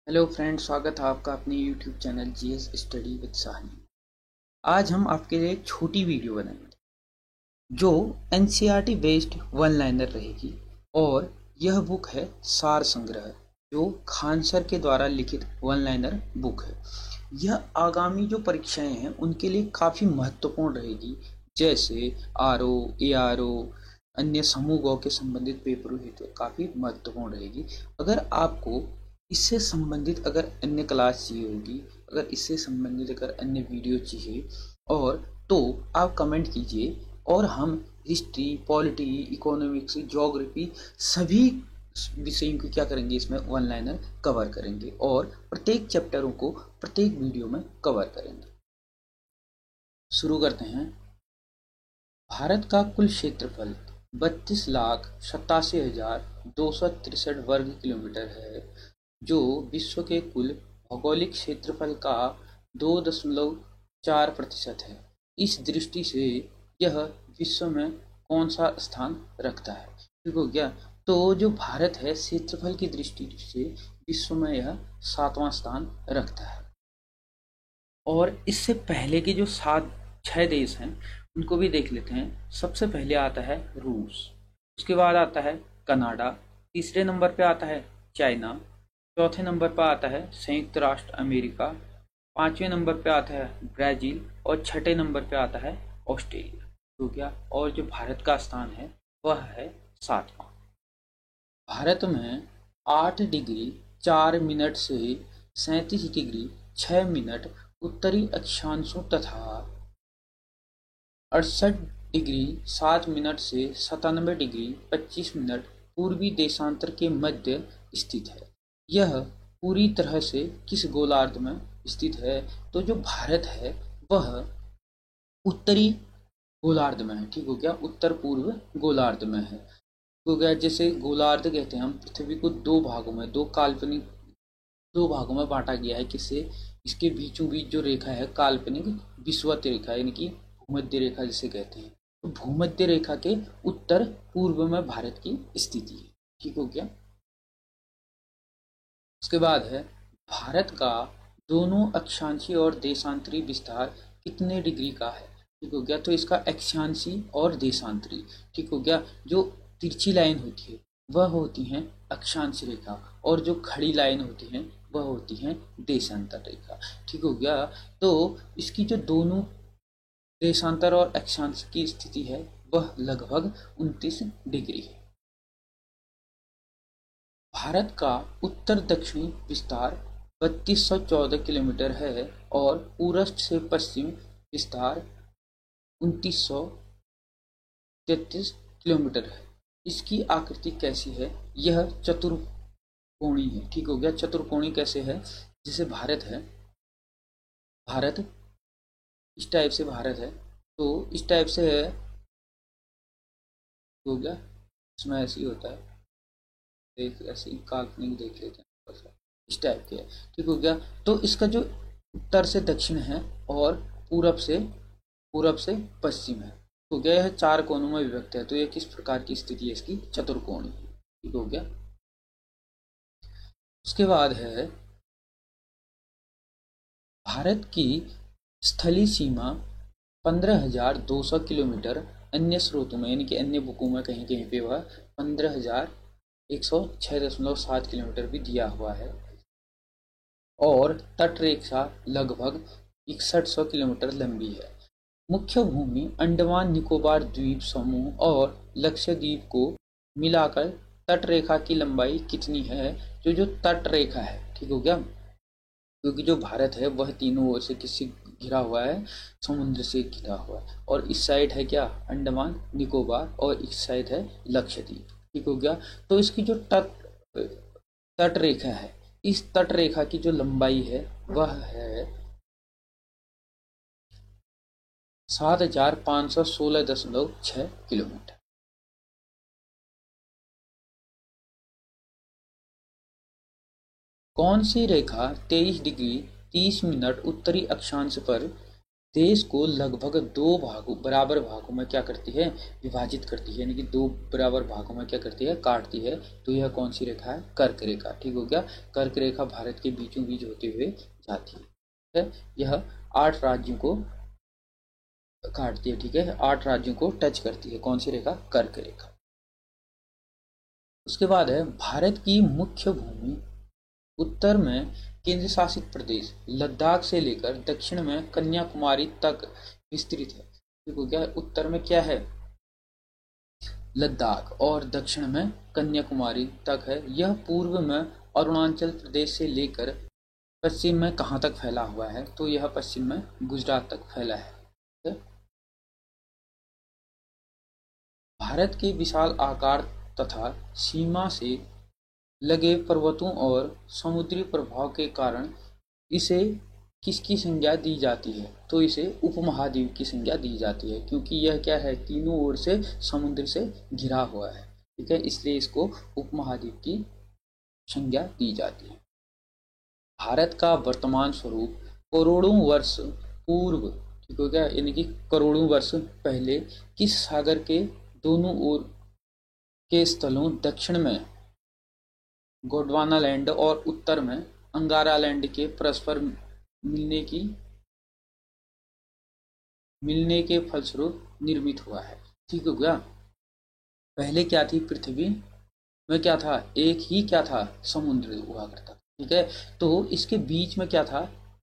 Hello friend, स्वागत है आपका अपने YouTube channel GS study with Sahni. आज हम आपके लिए एक छोटी वीडियो बनाएंगे जो एनसीईआरटी बेस्ड वन लाइनर रहेगी। और यह बुक है सार संग्रह, जो खान सर के द्वारा लिखित वन लाइनर बुक है। यह आगामी जो परीक्षाएं हैं उनके लिए काफ़ी महत्वपूर्ण रहेगी, जैसे आरओ, एआरओ, अन्य समूह गौ के संबंधित पेपरों हेतु काफ़ी महत्वपूर्ण रहेगी। अगर आपको इससे संबंधित अगर अन्य क्लास चाहिए होगी, अगर इससे संबंधित अगर अन्य वीडियो चाहिए और तो आप कमेंट कीजिए और हम हिस्ट्री, पॉलिटी, इकोनॉमिक्स, ज्योग्राफी सभी विषयों को क्या करेंगे, इसमें वन लाइनर कवर करेंगे और प्रत्येक चैप्टरों को प्रत्येक वीडियो में कवर करेंगे। शुरू करते हैं। भारत का कुल क्षेत्रफल 32,87,263 वर्ग किलोमीटर है, जो विश्व के कुल भौगोलिक क्षेत्रफल का 2.4% है। इस दृष्टि से यह विश्व में कौन सा स्थान रखता है? ठीक हो गया। तो जो भारत है क्षेत्रफल की दृष्टि से विश्व में यह 7वां स्थान रखता है। और इससे पहले के जो 6 देश हैं उनको भी देख लेते हैं। सबसे पहले आता है रूस, उसके बाद आता है कनाडा, तीसरे नंबर पे आता है चाइना, चौथे नंबर पर आता है संयुक्त राष्ट्र अमेरिका, पांचवें नंबर पे आता है ब्राजील और छठे नंबर पे आता है ऑस्ट्रेलिया। हो गया। और जो भारत का स्थान है वह है 7वां। भारत में 8 डिग्री 4 मिनट से 37 डिग्री 6 मिनट उत्तरी अक्षांशों तथा 68 डिग्री 7 मिनट से 97 डिग्री 25 मिनट पूर्वी देशांतर के मध्य स्थित है। यह पूरी तरह से किस गोलार्ध में स्थित है? तो जो भारत है वह उत्तरी गोलार्ध में है। ठीक हो गया, उत्तर पूर्व गोलार्ध में है। हो गया। जैसे गोलार्ध कहते हैं हम पृथ्वी को दो भागों में, दो भागों में बांटा गया है। किससे? इसके बीचों बीच जो रेखा है काल्पनिक विषुवत रेखा, यानी कि भूमध्य रेखा जिसे कहते हैं। तो भूमध्य रेखा के उत्तर पूर्व में भारत की स्थिति है। ठीक हो गया। उसके बाद है भारत का दोनों अक्षांशीय और देशांतरी विस्तार कितने डिग्री का है? ठीक हो गया। तो इसका अक्षांशीय और देशांतरी। ठीक हो गया। जो तिरछी लाइन होती है वह होती है अक्षांश रेखा और जो खड़ी लाइन होती है वह होती है देशांतर रेखा। ठीक हो गया। तो इसकी जो दोनों देशांतर और अक्षांश की स्थिति है वह लगभग 29 डिग्री है। भारत का उत्तर दक्षिणी विस्तार 3214 किलोमीटर है और पूरब से पश्चिम विस्तार 2933 किलोमीटर है। इसकी आकृति कैसी है? यह चतुर्कोणी है। ठीक हो गया। चतुर्कोणी कैसे है? जैसे भारत है, भारत इस टाइप से भारत है, तो इस टाइप से है। हो गया। इसमें ऐसे ही होता है, एक ऐसे ही काल्पनिक देख लेते हैं, इस टाइप के है। ठीक हो गया। तो इसका जो उत्तर से दक्षिण है और पूरब से पश्चिम है। तो गया है, 4 कोनों में विभक्त है। तो ये किस प्रकार की स्थिति है इसकी? चतुर्कोणी। ठीक हो गया। उसके बाद है भारत की स्थलीय सीमा 15,200 किलोमीटर। अन्य स्रोतों में यानी कि अन्य बुकों में कहीं कहीं पे वह 15,106.7 किलोमीटर भी दिया हुआ है। और तट रेखा लगभग 6100 किलोमीटर लंबी है। मुख्य भूमि अंडमान निकोबार द्वीप समूह और लक्षद्वीप को मिलाकर तट रेखा की लंबाई कितनी है? जो तट रेखा है, ठीक हो गया, क्योंकि जो भारत है वह तीनों ओर से किससे घिरा हुआ है? समुद्र से घिरा हुआ है। और इस साइड है क्या? अंडमान निकोबार, और इस साइड है लक्षद्वीप। ठीक हो गया। तो इसकी जो तट रेखा है, इस तट रेखा की जो लंबाई है वह है 7,516.6 किलोमीटर। कौन सी रेखा 23 डिग्री 30 मिनट उत्तरी अक्षांश पर देश को लगभग दो भागों बराबर भागों में क्या करती है, विभाजित करती है, यानी कि दो बराबर भागों में क्या करती है, काटती है। तो यह कौन सी रेखा है, कर्क रेखा। ठीक हो गया, कर्क रेखा भारत के बीचों बीच होते हुए जाती है। यह 8 राज्यों को काटती है। ठीक है, 8 राज्यों को टच करती है। कौन सी रेखा, कर्क रेखा। उसके बाद है भारत की मुख्य भूमि। उत्तर में केंद्र शासित प्रदेश लद्दाख से लेकर दक्षिण में कन्याकुमारी तक विस्तृत है। ठीक हो गया, उत्तर में क्या है, लद्दाख, और दक्षिण में कन्याकुमारी तक है। यह पूर्व में अरुणाचल प्रदेश से लेकर पश्चिम में कहाँ तक फैला हुआ है, तो यह पश्चिम में गुजरात तक फैला है। भारत के विशाल आकार तथा सीमा से लगे पर्वतों और समुद्री प्रभाव के कारण इसे किसकी संज्ञा दी जाती है, तो इसे उपमहाद्वीप की संज्ञा दी जाती है, क्योंकि यह क्या है, तीनों ओर से समुद्र से घिरा हुआ है। ठीक है, इसलिए इसको उपमहाद्वीप की संज्ञा दी जाती है। भारत का वर्तमान स्वरूप करोड़ों वर्ष पूर्व, ठीक हो गया, यानी कि करोड़ों वर्ष पहले किस सागर के दोनों ओर के स्थलों दक्षिण में गोंडवाना लैंड और उत्तर में अंगारा लैंड के परस्पर मिलने के फलस्वरूप निर्मित हुआ है। ठीक हो गया, पहले क्या थी, पृथ्वी में क्या था, एक ही क्या था, समुद्र हुआ करता। ठीक है, तो इसके बीच में क्या था,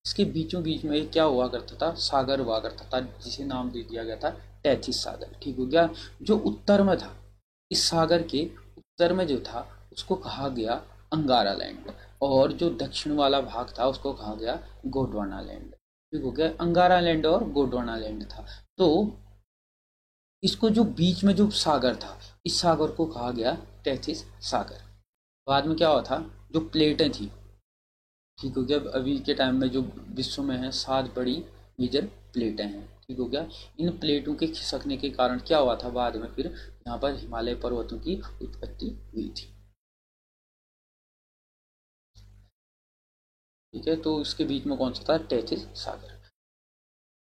इसके बीचों बीच में क्या हुआ करता था, सागर हुआ करता था, जिसे नाम दे दिया गया था टैथिस सागर। ठीक हो गया, जो उत्तर में था, इस सागर के उत्तर में जो था उसको कहा गया अंगारा लैंड, और जो दक्षिण वाला भाग था उसको कहा गया गोंडवाना लैंड। ठीक हो गया, अंगारा लैंड और गोंडवाना लैंड था। तो इसको जो बीच में जो सागर था, इस सागर को कहा गया टैथिस सागर। बाद में क्या हुआ था, जो प्लेटें थी, ठीक हो गया, अभी के टाइम में जो विश्व में है 7 बड़ी मेजर प्लेटें हैं। ठीक हो गया, इन प्लेटों के खिसकने के कारण क्या हुआ था, बाद में फिर यहाँ पर हिमालय पर्वतों की उत्पत्ति हुई थी। ठीक है, तो इसके बीच में कौन सा था, टैथिस सागर।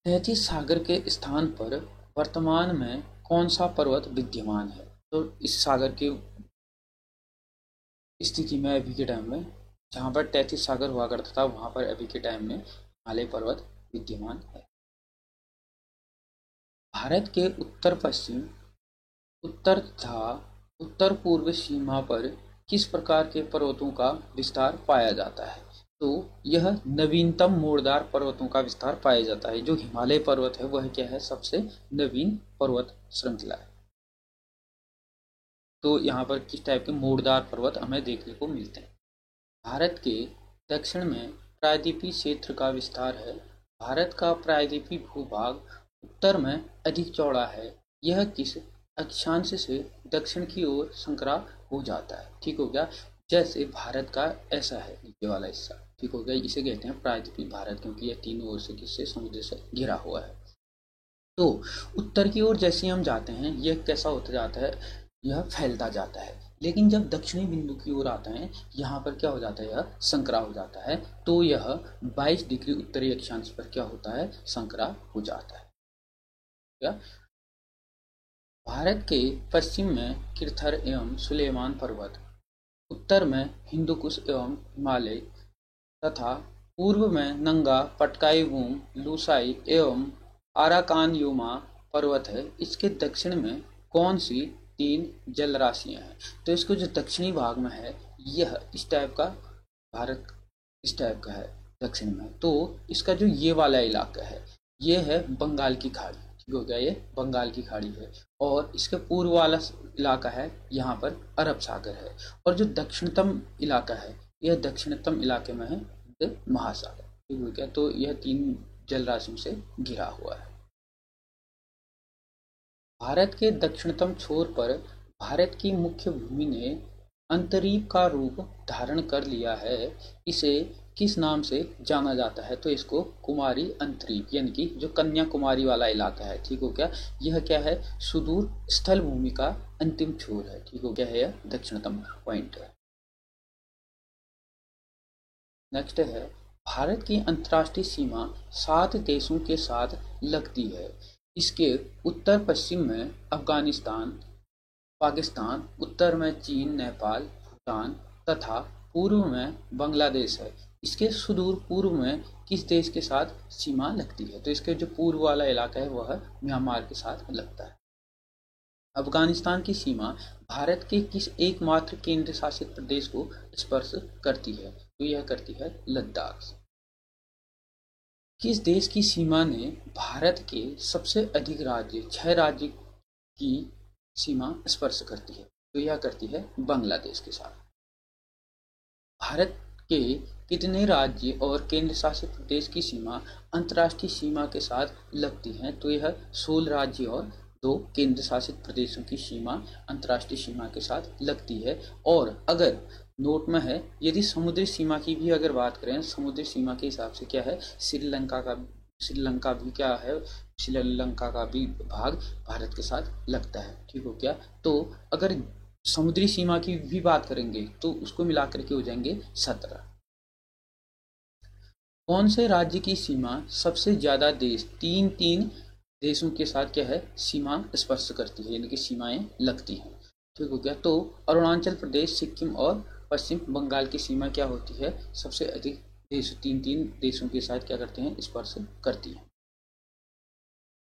तैतीस सागर के स्थान पर वर्तमान में कौन सा पर्वत विद्यमान है, तो इस सागर की स्थिति में अभी के टाइम में जहाँ पर तैतीस सागर हुआ करता था वहाँ पर अभी के टाइम में हिमालय पर्वत विद्यमान है। भारत के उत्तर पश्चिम, उत्तर तथा उत्तर पूर्व सीमा पर किस प्रकार के पर्वतों का विस्तार पाया जाता है, तो यह नवीनतम मोड़दार पर्वतों का विस्तार पाया जाता है। जो हिमालय पर्वत है वह क्या है, सबसे नवीन पर्वत श्रृंखला है। तो यहाँ पर किस टाइप के मोड़दार पर्वत हमें देखने को मिलते हैं। भारत के दक्षिण में प्रायद्वीपीय क्षेत्र का विस्तार है। भारत का प्रायद्वीपीय भूभाग उत्तर में अधिक चौड़ा है। यह किस अक्षांश से दक्षिण की ओर संकरा हो जाता है। ठीक हो गया, जैसे भारत का ऐसा है नीचे वाला हिस्सा। ठीक हो गया, इसे कहते हैं प्रायद्वीपीय भारत, क्योंकि यह तीनों ओर से किससे, समुद्र से घिरा हुआ है। तो उत्तर की ओर जैसे हम जाते हैं यह कैसा होता जाता है, यह फैलता जाता है। लेकिन जब दक्षिणी बिंदु की ओर आता है यहाँ पर क्या हो जाता है, यह संकरा हो जाता है। तो यह 22 डिग्री उत्तरी अक्षांश पर क्या होता है, संकरा हो जाता है। क्या भारत के पश्चिम में किरथर एवं सुलेमान पर्वत, उत्तर में हिंदुकुश एवं हिमालय तथा पूर्व में नंगा, पटकाई-बूम, लूसाई एवं आराकानयुमा पर्वत है। इसके दक्षिण में कौन सी 3 जल राशियां हैं, तो इसको जो दक्षिणी भाग में है यह इस टाइप का, भारत इस टाइप का है दक्षिण में। तो इसका जो ये वाला इलाका है ये है बंगाल की खाड़ी। ठीक हो गया, ये बंगाल की खाड़ी है, और इसके पूर्व वाला इलाका है यहाँ पर अरब सागर है, और जो दक्षिणतम इलाका है यह दक्षिणतम इलाके में है महासागर। ठीक हो गया, तो यह 3 जल राशियों से घिरा हुआ है। भारत के दक्षिणतम छोर पर भारत की मुख्य भूमि ने अंतरीप का रूप धारण कर लिया है। इसे किस नाम से जाना जाता है, तो इसको कुमारी अंतरीप, यानी कि जो कन्याकुमारी वाला इलाका है। ठीक हो गया, यह क्या है, सुदूर स्थल भूमि का अंतिम छोर है। ठीक हो गया, यह दक्षिणतम पॉइंट है। नेक्स्ट है भारत की अंतर्राष्ट्रीय सीमा 7 देशों के साथ लगती है। इसके उत्तर पश्चिम में अफगानिस्तान, पाकिस्तान, उत्तर में चीन, नेपाल, भूटान तथा पूर्व में बांग्लादेश है। इसके सुदूर पूर्व में किस देश के साथ सीमा लगती है? तो इसके जो पूर्व वाला इलाका है वह म्यांमार के साथ लगता है। अफगानिस्तान की सीमा भारत के किस एकमात्र केंद्र शासित प्रदेश को स्पर्श करती है? तो यह करती है लद्दाख से। किस देश की सीमा ने भारत के सबसे अधिक राज्य 6 राज्य की सीमा स्पर्श करती है? तो यह करती है बांग्लादेश के साथ। भारत के कितने राज्य और केंद्र शासित प्रदेश की सीमा अंतर्राष्ट्रीय सीमा के साथ लगती हैं? तो यह 16 राज्य और 2 केंद्र शासित प्रदेशों की सीमा अंतर्राष्ट्रीय सीमा के साथ लगती है। और अगर नोट में है, यदि समुद्री सीमा की भी अगर बात करें, समुद्री सीमा के हिसाब से क्या है, श्रीलंका भी क्या है, श्रीलंका का भी भाग भारत के साथ लगता है। ठीक हो क्या? तो अगर समुद्री सीमा की भी बात करेंगे तो उसको मिलाकर के हो जाएंगे 17। कौन से राज्य की सीमा सबसे ज्यादा देश 3 देशों के साथ क्या है, सीमा स्पर्श करती है, यानी कि सीमाएं लगती हैं? ठीक हो गया? तो अरुणाचल प्रदेश, सिक्किम और पश्चिम बंगाल की सीमा क्या होती है, सबसे अधिक देश 3 देशों के साथ क्या करते हैं, स्पर्श करती है।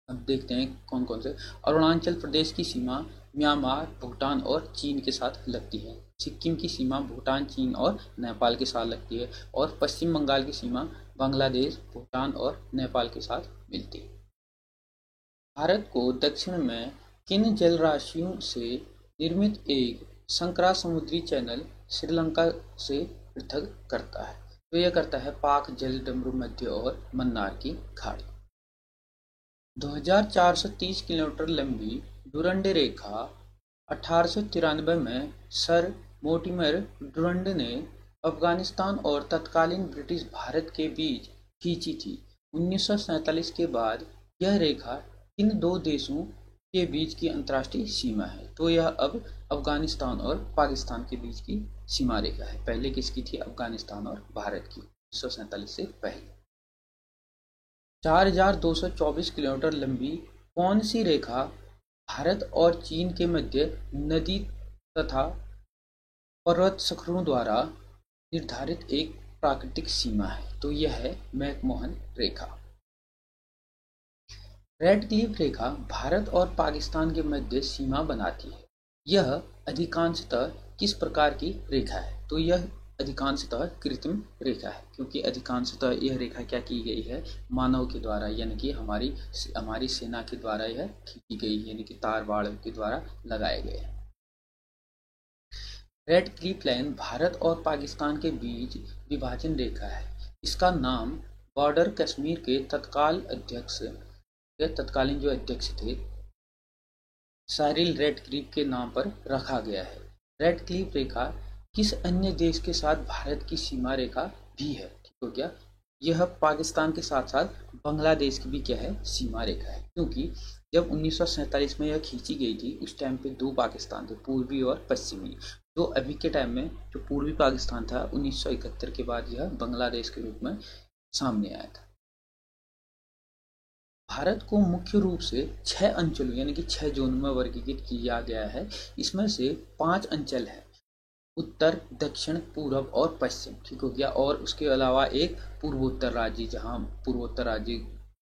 अब देखते हैं कौन कौन से। अरुणाचल प्रदेश की सीमा म्यांमार, भूटान और चीन के साथ लगती है। सिक्किम की सीमा भूटान, चीन और नेपाल के साथ लगती है। और पश्चिम बंगाल की सीमा बांग्लादेश, भूटान और नेपाल के साथ मिलती है। भारत को दक्षिण में किन जलराशियों से निर्मित एक संकरा समुद्री चैनल श्रीलंका से पृथक करता है? तो यह करता है पाक जलडमरू मध्य और मन्नार की खाड़ी। 2430 किलोमीटर लंबी डुरंड रेखा 1893 में सर मोर्टिमर डुरंड ने अफगानिस्तान और तत्कालीन ब्रिटिश भारत के बीच खींची थी। 1947 के बाद यह रेखा इन 2 देशों के बीच की अंतर्राष्ट्रीय सीमा है। तो यह अब अफगानिस्तान और पाकिस्तान के बीच की सीमा रेखा है। पहले किसकी थी? अफगानिस्तान और भारत की, 1947 से पहले। 4224 किलोमीटर लंबी कौन सी रेखा भारत और चीन के मध्य नदी तथा पर्वत शिखरों द्वारा निर्धारित एक प्राकृतिक सीमा है? तो यह है मैकमोहन रेखा। रेड क्लिफ रेखा भारत और पाकिस्तान के मध्य सीमा बनाती है। यह अधिकांशतः किस प्रकार की रेखा है? तो यह अधिकांशतः कृत्रिम रेखा है, क्योंकि अधिकांशतः यह रेखा क्या की गई है, मानव के द्वारा, यानी कि हमारी सेना के द्वारा यह खींची गई, यानी कि तार बाड़ के द्वारा लगाए गए हैं। रेड क्लिफ लाइन भारत और पाकिस्तान के बीच विभाजन रेखा है। इसका नाम बॉर्डर कश्मीर के तत्कालीन जो अध्यक्ष थे साइरिल रेड क्लिफ के नाम पर रखा गया है। रेड क्लिफ रेखा किस अन्य देश के साथ भारत की सीमा रेखा भी है? ठीक हो गया? यह पाकिस्तान के साथ साथ बांग्लादेश की भी क्या है, सीमा रेखा है। क्योंकि जब 1947 में यह खींची गई थी उस टाइम पे 2 पाकिस्तान थे, पूर्वी और पश्चिमी। तो अभी के टाइम में जो पूर्वी पाकिस्तान था 1971 के बाद यह बांग्लादेश के रूप में सामने आया था। भारत को मुख्य रूप से 6 अंचलों यानी कि 6 जोन में वर्गीकृत किया गया है। इसमें से 5 अंचल है, उत्तर, दक्षिण, पूर्व और पश्चिम। ठीक हो गया? और उसके अलावा एक पूर्वोत्तर राज्य, जहां पूर्वोत्तर राज्य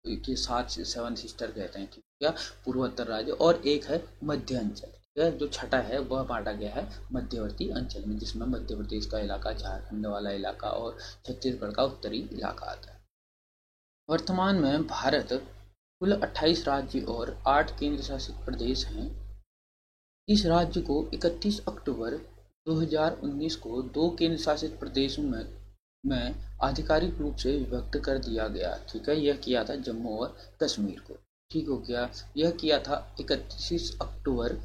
के 7 सिस्टर कहते हैं। ठीक हो गया? पूर्वोत्तर राज्य। और एक है मध्य अंचल। ठीक है? जो छठा है वह बांटा गया है मध्यवर्ती अंचल में, जिसमें मध्य प्रदेश का इलाका, झारखंड वाला इलाका और छत्तीसगढ़ का उत्तरी इलाका आता है। वर्तमान में भारत कुल 28 राज्य और 8 केंद्र शासित प्रदेश हैं। इस राज्य को 31 अक्टूबर 2019 को 2 केंद्र शासित प्रदेशों में आधिकारिक रूप से विभक्त कर दिया गया। ठीक है? यह किया था जम्मू और कश्मीर को। ठीक हो गया? यह किया था 31 अक्टूबर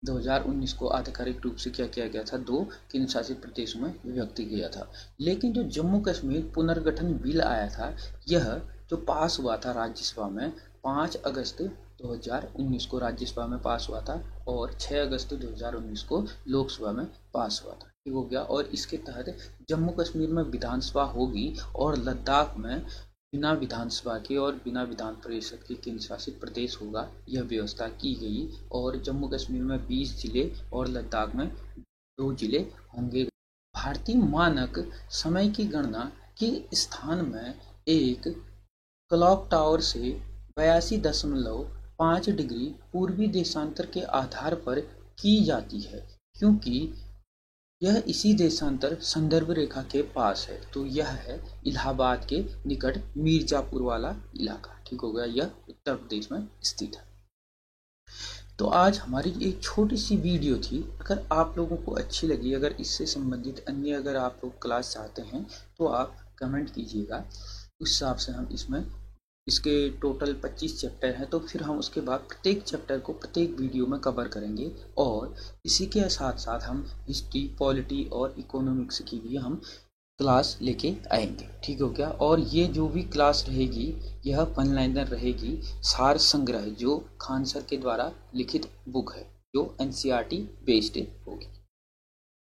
2019 को आधिकारिक रूप से क्या किया गया था, 2 केंद्र शासित प्रदेशों में विभक्त किया था। लेकिन जो जम्मू कश्मीर पुनर्गठन बिल आया था, यह जो पास हुआ था राज्यसभा में 5 अगस्त 2019 को राज्यसभा में पास हुआ था और 6 अगस्त 2019 को लोकसभा में पास हुआ था। ठीक हो गया। और इसके तहत जम्मू कश्मीर में विधानसभा होगी और लद्दाख में बिना विधानसभा के और बिना विधान परिषद के केंद्र शासित प्रदेश होगा, यह व्यवस्था की गई। और जम्मू कश्मीर में 20 जिले और लद्दाख में 2 जिले होंगे। भारतीय मानक समय की गणना के स्थान में एक क्लॉक टावर से 82.5 डिग्री पूर्वी देशांतर के आधार पर की जाती है, क्योंकि यह इसी देशांतर संदर्भ रेखा के पास है। तो यह है इलाहाबाद के निकट मिर्जापुर वाला इलाका, ठीक हो गया। यह उत्तर प्रदेश में स्थित है। तो आज हमारी एक छोटी सी वीडियो थी। अगर आप लोगों को अच्छी लगी, अगर इससे संबंधित अन्य अगर आप लोग क्लास चाहते हैं तो आप कमेंट कीजिएगा। उस हिसाब से हम इसके टोटल 25 चैप्टर हैं, तो फिर हम उसके बाद प्रत्येक चैप्टर को प्रत्येक वीडियो में कवर करेंगे। और इसी के साथ साथ हम हिस्ट्री, पॉलिटी और इकोनॉमिक्स की भी हम क्लास लेके आएंगे, ठीक हो गया। और ये जो भी क्लास रहेगी यह वन लाइनर रहेगी, सार संग्रह जो खान सर के द्वारा लिखित बुक है, जो NCERT बेस्ड होगी।